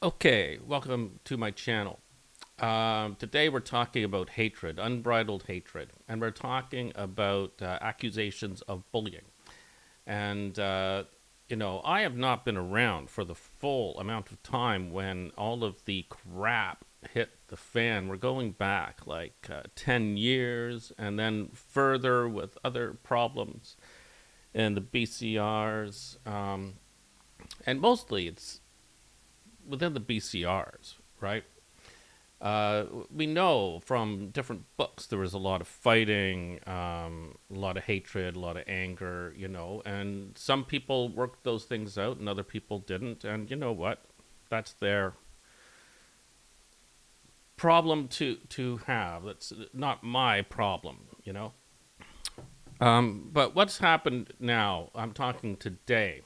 Okay, welcome to my channel. Today we're talking about hatred, unbridled hatred, and we're talking about accusations of bullying. And I have not been around for the full amount of time when all of the crap hit the fan. We're going back like 10 years and then further with other problems and the BCRs. And mostly it's within the BCRs, right? We know from different books there was a lot of fighting, a lot of hatred, a lot of anger, and some people worked those things out and other people didn't. And you know what? That's their problem to have. That's not my problem. But what's happened now? I'm talking today.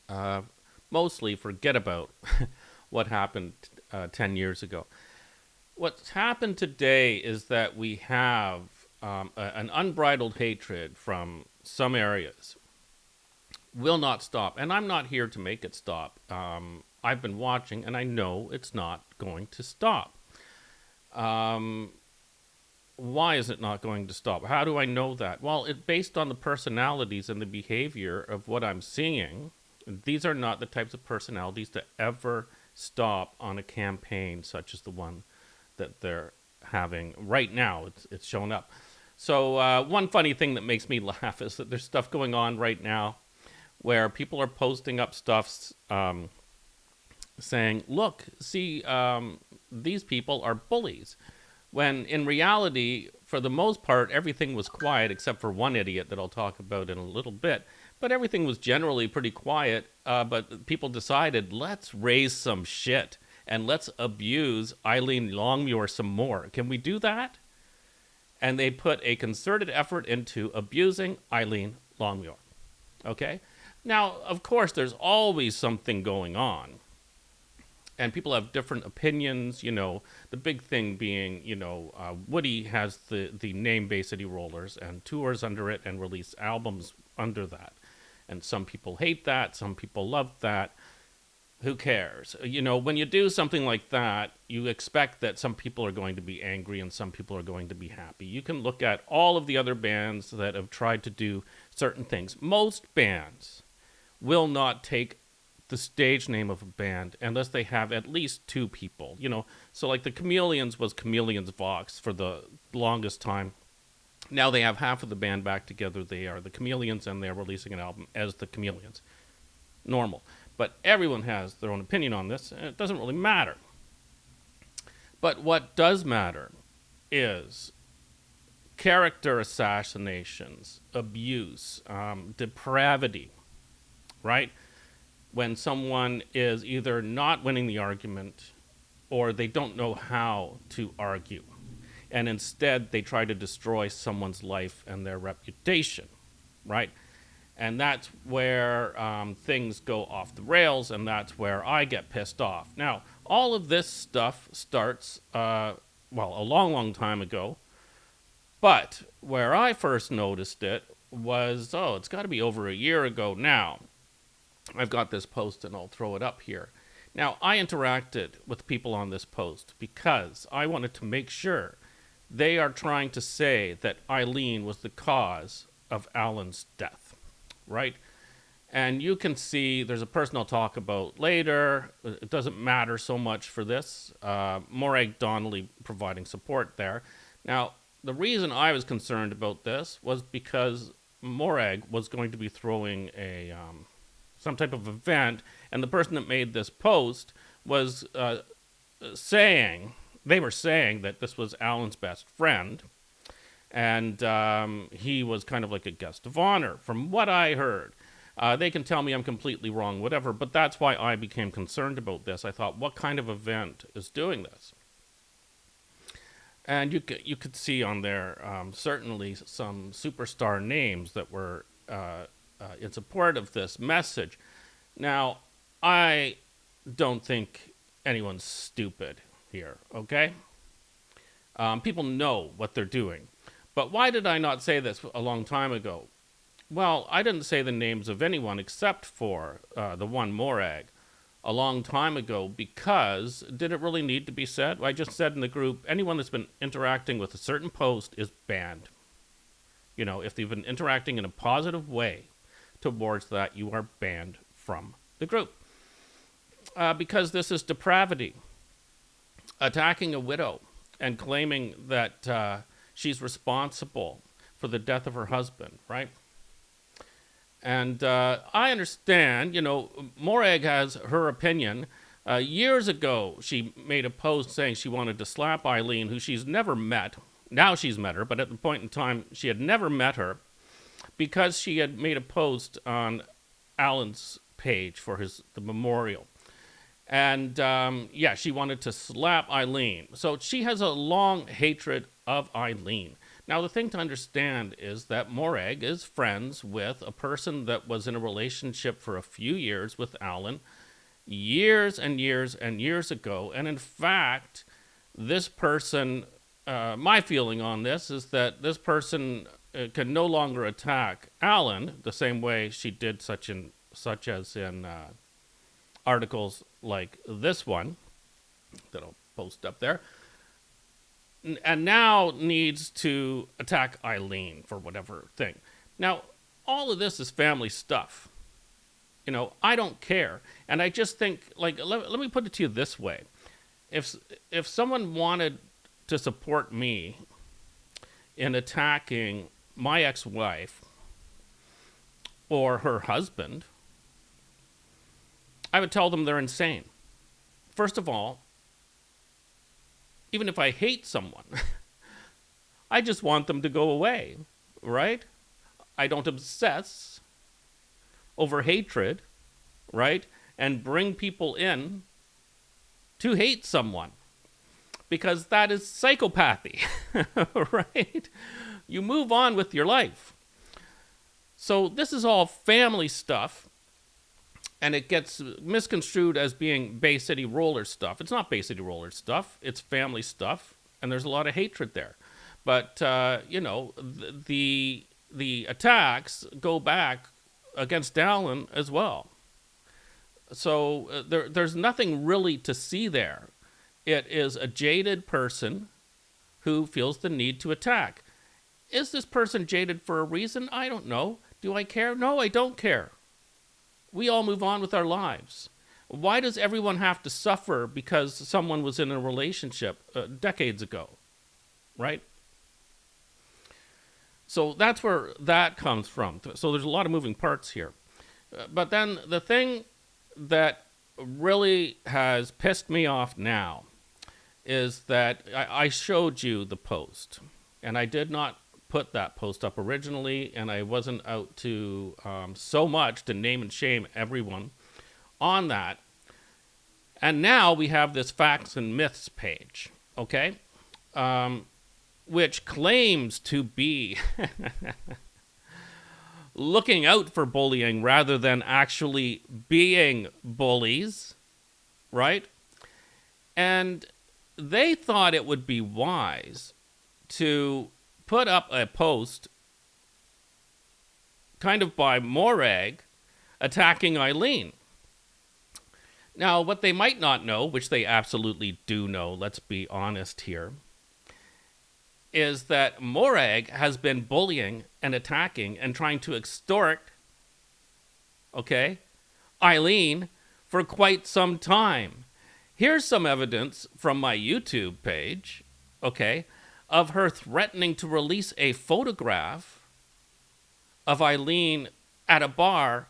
Uh, Mostly forget about what happened 10 years ago. What's happened today is that we have an unbridled hatred from some areas. Will not stop. And I'm not here to make it stop. I've been watching and I know it's not going to stop. Um, why is it not going to stop? How do I know that? Well, it's based on the personalities and the behavior of what I'm seeing. These are not the types of personalities that ever stop on a campaign such as the one that they're having right now. It's showing up. So one funny thing that makes me laugh is that there's stuff going on right now where people are posting up stuff saying, "Look, see, these people are bullies." When in reality, for the most part, everything was quiet except for one idiot that I'll talk about in a little bit. But everything was generally pretty quiet. But people decided, let's raise some shit and let's abuse Eileen Longmuir some more. Can we do that? And they put a concerted effort into abusing Eileen Longmuir. Okay? Now, of course, there's always something going on. And people have different opinions. The big thing being, Woody has the name Bay City Rollers and tours under it and release albums under that. And some people hate that, some people love that. Who cares? When you do something like that, you expect that some people are going to be angry and some people are going to be happy. You can look at all of the other bands that have tried to do certain things. Most bands will not take the stage name of a band unless they have at least two people. So like the Chameleons was Chameleons Vox for the longest time. Now they have half of the band back together. They are the Chameleons and they're releasing an album as the Chameleons. Normal. But everyone has their own opinion on this, and it doesn't really matter. But what does matter is character assassinations, abuse, depravity, right? When someone is either not winning the argument or they don't know how to argue. And instead, they try to destroy someone's life and their reputation, right? And that's where things go off the rails, and that's where I get pissed off. Now, all of this stuff starts, a long, long time ago. But where I first noticed it was, it's got to be over a year ago now. I've got this post, and I'll throw it up here. Now, I interacted with people on this post because I wanted to make sure they are trying to say that Eileen was the cause of Alan's death, right? And you can see there's a person I'll talk about later. It doesn't matter so much for this. Morag Donnelly providing support there. Now, the reason I was concerned about this was because Morag was going to be throwing some type of event, and the person that made this post was they were saying that this was Alan's best friend, and he was kind of like a guest of honor, from what I heard. They can tell me I'm completely wrong, whatever, but that's why I became concerned about this. I thought, what kind of event is doing this? And you could see on there certainly some superstar names that were in support of this message. Now, I don't think anyone's stupid here, okay? People know what they're doing. But why did I not say this a long time ago? Well, I didn't say the names of anyone except for the one Morag. a long time ago, because did it really need to be said? Well, I just said in the group, anyone that's been interacting with a certain post is banned. You know, if they've been interacting in a positive way towards that, you are banned from the group. Because this is depravity. Attacking a widow and claiming that she's responsible for the death of her husband, right? And I understand, you know, Morag has her opinion. Years ago, she made a post saying she wanted to slap Eileen, who she's never met. Now she's met her, but at the point in time, she had never met her, because she had made a post on Alan's page for the memorial. And yeah, she wanted to slap Eileen. So she has a long hatred of Eileen. Now, the thing to understand is that Morag is friends with a person that was in a relationship for a few years with Alan, years and years and years ago. And in fact, this person, my feeling on this is that this person can no longer attack Alan the same way she did, such as in articles like this one that I'll post up there, and now needs to attack Eileen for whatever thing. Now, all of this is family stuff. You know, I don't care. And I just think, like, let me put it to you this way. If someone wanted to support me in attacking my ex-wife or her husband, I would tell them they're insane. First of all, even if I hate someone, I just want them to go away, right? I don't obsess over hatred, right? And bring people in to hate someone, because that is psychopathy, right? You move on with your life. So this is all family stuff, and it gets misconstrued as being Bay City Roller stuff. It's not Bay City Roller stuff. It's family stuff, and there's a lot of hatred there. But, you know, the attacks go back against Alan as well. So there's nothing really to see there. It is a jaded person who feels the need to attack. Is this person jaded for a reason? I don't know. Do I care? No, I don't care. We all move on with our lives. Why does everyone have to suffer because someone was in a relationship decades ago, right? So that's where that comes from. So there's a lot of moving parts here. But then the thing that really has pissed me off now is that I showed you the post, and I did not put that post up originally, and I wasn't out to so much to name and shame everyone on that. And now we have this facts and myths page, okay, which claims to be looking out for bullying rather than actually being bullies, right? And they thought it would be wise to put up a post kind of by Morag attacking Eileen. Now, what they might not know, which they absolutely do know, let's be honest here, is that Morag has been bullying and attacking and trying to extort, okay, Eileen for quite some time. Here's some evidence from my YouTube page, okay, of her threatening to release a photograph of Eileen at a bar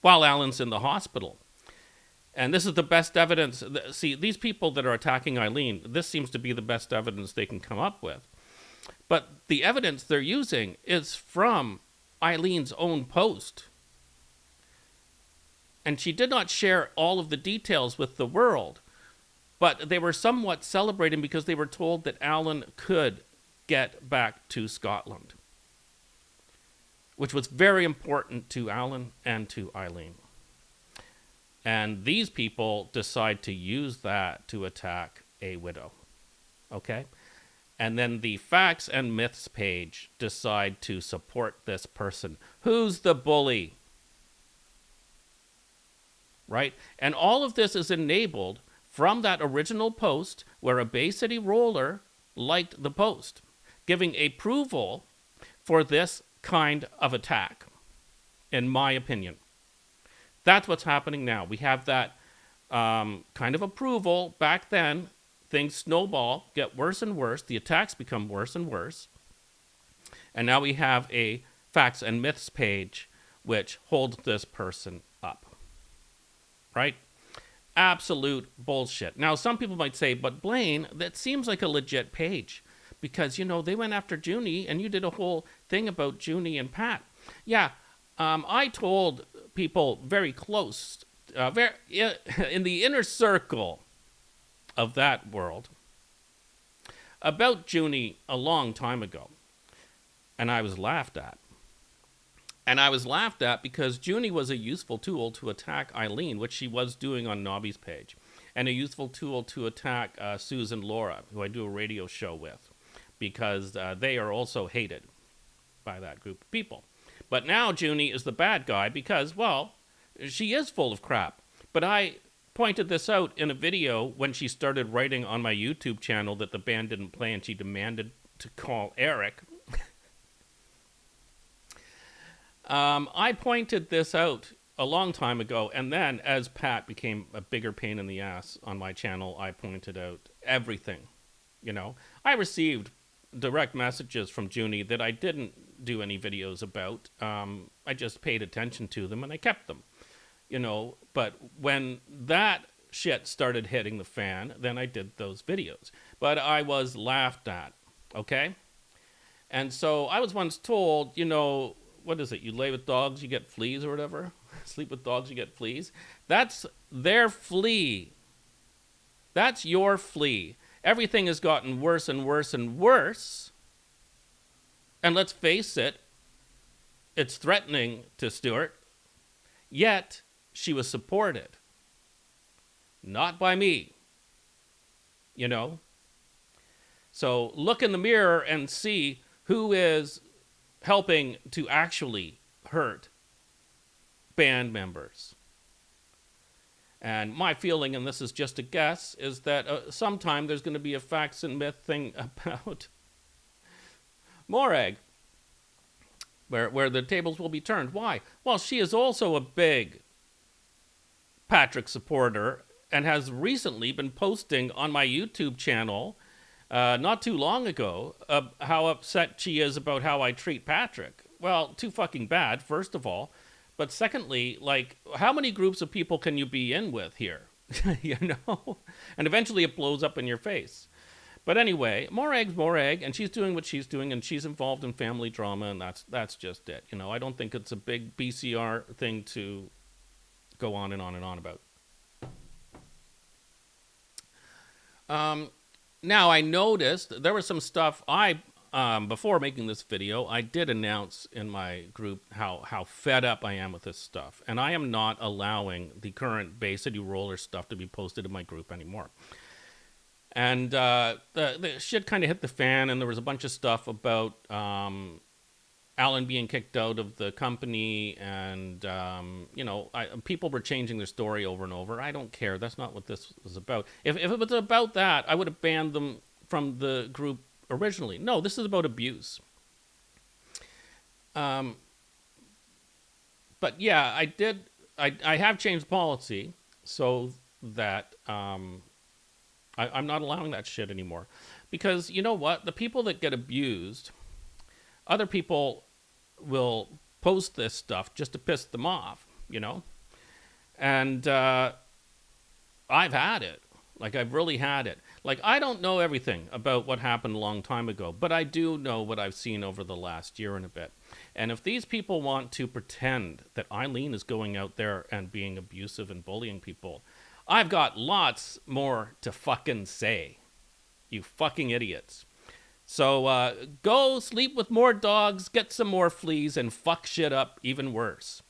while Alan's in the hospital. And this is the best evidence. See, these people that are attacking Eileen, this seems to be the best evidence they can come up with. But the evidence they're using is from Eileen's own post. And she did not share all of the details with the world. But they were somewhat celebrating because they were told that Alan could get back to Scotland, which was very important to Alan and to Eileen. And these people decide to use that to attack a widow, okay? And then the facts and myths page decide to support this person. Who's the bully? right? And all of this is enabled from that original post where a Bay City roller liked the post, giving approval for this kind of attack, in my opinion. That's what's happening now. We have that kind of approval. Back then, things snowball, get worse and worse. The attacks become worse and worse. And now we have a facts and myths page which holds this person up. Right? Absolute bullshit. Now, some people might say, but Blaine, that seems like a legit page. Because, they went after Junie, and you did a whole thing about Junie and Pat. Yeah, I told people very close, in the inner circle of that world, about Junie a long time ago. And I was laughed at. And I was laughed at because Junie was a useful tool to attack Eileen, which she was doing on Nobby's page. And a useful tool to attack Susan Laura, who I do a radio show with. Because they are also hated by that group of people. But now Junie is the bad guy because, well, she is full of crap. But I pointed this out in a video when she started writing on my YouTube channel that the band didn't play and she demanded to call Eric. I pointed this out a long time ago, and then as Pat became a bigger pain in the ass on my channel, I pointed out everything. I received direct messages from Junie that I didn't do any videos about. I just paid attention to them and I kept them, but when that shit started hitting the fan, then I did those videos, but I was laughed at. Okay. And so I was once told, what is it? You lay with dogs, you get fleas or whatever. Sleep with dogs, you get fleas. That's their flea. That's your flea. Everything has gotten worse and worse and worse. And let's face it, it's threatening to Stuart. Yet, she was supported. Not by me. So look in the mirror and see who is helping to actually hurt band members. And my feeling, and this is just a guess, is that sometime there's going to be a facts and myth thing about Morag, where the tables will be turned. Why? Well, she is also a big Patrick supporter and has recently been posting on my YouTube channel, not too long ago, how upset she is about how I treat Patrick. Well, too fucking bad, first of all. But secondly, how many groups of people can you be in with here? And eventually it blows up in your face. But anyway, Morag's Morag, and she's doing what she's doing, and she's involved in family drama, and that's just it. I don't think it's a big BCR thing to go on and on and on about. Now, I noticed there was some stuff before making this video, I did announce in my group how fed up I am with this stuff. And I am not allowing the current Bay City Roller stuff to be posted in my group anymore. And the shit kind of hit the fan, and there was a bunch of stuff about Alan being kicked out of the company, and, people were changing their story over and over. I don't care. That's not what this was about. If it was about that, I would have banned them from the group originally. No, this is about abuse. But yeah, I have changed policy so that I'm not allowing that shit anymore. Because you know what? The people that get abused, other people will post this stuff just to piss them off, And I've had it. I've really had it. I don't know everything about what happened a long time ago, but I do know what I've seen over the last year and a bit. And if these people want to pretend that Eileen is going out there and being abusive and bullying people, I've got lots more to fucking say. You fucking idiots. So go sleep with more dogs, get some more fleas, and fuck shit up even worse.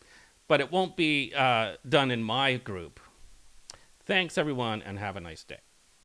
But it won't be done in my group. Thanks, everyone, and have a nice day.